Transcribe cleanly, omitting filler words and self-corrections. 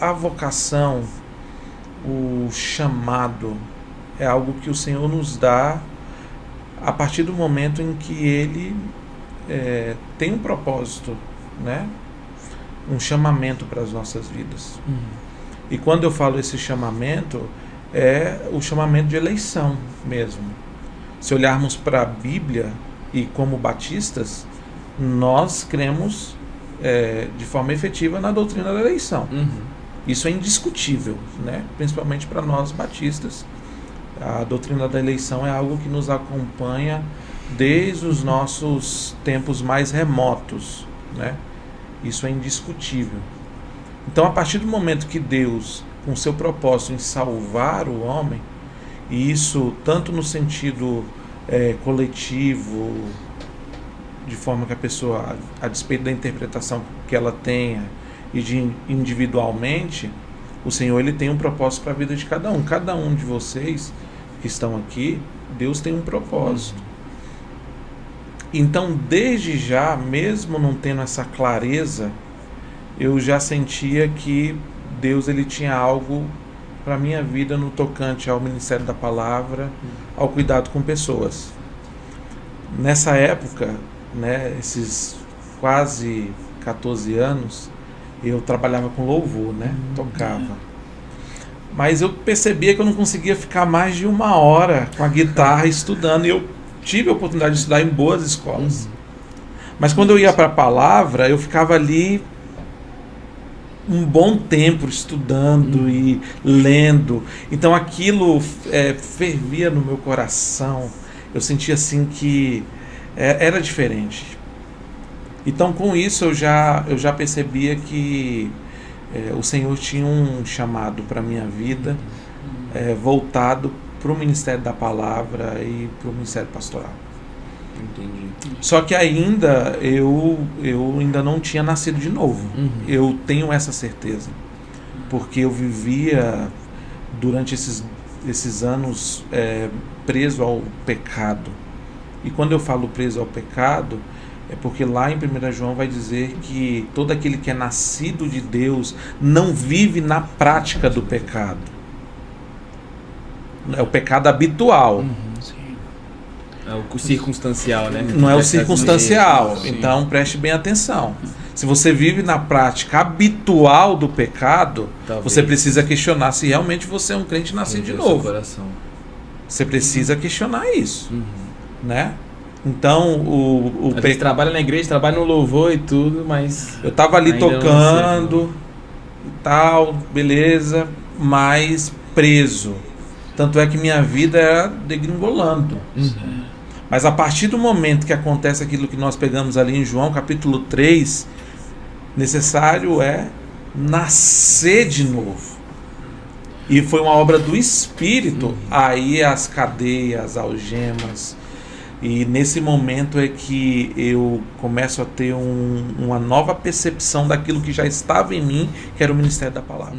a vocação, o chamado, é algo que o Senhor nos dá a partir do momento em que Ele tem um propósito, né? Um chamamento para as nossas vidas. E quando eu falo esse chamamento, é o chamamento de eleição mesmo. Se olharmos para a Bíblia, e como batistas, nós cremos de forma efetiva na doutrina da eleição. Isso é indiscutível, né? Principalmente para nós batistas. A doutrina da eleição é algo que nos acompanha desde os nossos tempos mais remotos, né? Isso é indiscutível. Então, a partir do momento que Deus, com seu propósito em salvar o homem, e isso tanto no sentido coletivo, de forma que a pessoa, a despeito da interpretação que ela tenha, e de individualmente, o Senhor ele tem um propósito para a vida de cada um. Cada um de vocês que estão aqui, Deus tem um propósito. Então, desde já, mesmo não tendo essa clareza, eu já sentia que Deus ele tinha algo para a minha vida no tocante ao ministério da palavra, ao cuidado com pessoas. Nessa época, né, esses quase 14 anos, eu trabalhava com louvor, né, tocava. Mas eu percebia que eu não conseguia ficar mais de 1 hora com a guitarra estudando, e eu tive a oportunidade de estudar em boas escolas. Mas quando eu ia para a palavra, eu ficava ali um bom tempo estudando e lendo. Então aquilo fervia no meu coração. Eu sentia assim que era diferente. Então com isso eu já percebia que o Senhor tinha um chamado para a minha vida, voltado para o ministério da palavra e para o ministério pastoral. Entendi. Só que ainda eu ainda não tinha nascido de novo. Eu tenho essa certeza, porque eu vivia durante esses anos preso ao pecado. E quando eu falo preso ao pecado, é porque lá em 1 João vai dizer que todo aquele que é nascido de Deus não vive na prática do pecado. É o pecado habitual. É o circunstancial, né? Não é o circunstancial. Sim. Então preste bem atenção. Se você vive na prática habitual do pecado, Talvez. você precisa questionar se realmente você é um crente nascido de novo. Você precisa questionar isso, né? Então A gente trabalha na igreja, trabalha no louvor e tudo, mas eu estava ali ainda tocando e tal, beleza, mas preso. Tanto é que minha vida era degringolando. Mas a partir do momento que acontece aquilo que nós pegamos ali em João capítulo 3, necessário é nascer de novo. E foi uma obra do Espírito. Aí as cadeias, as algemas. E nesse momento é que eu começo a ter uma nova percepção daquilo que já estava em mim, que era o ministério da palavra.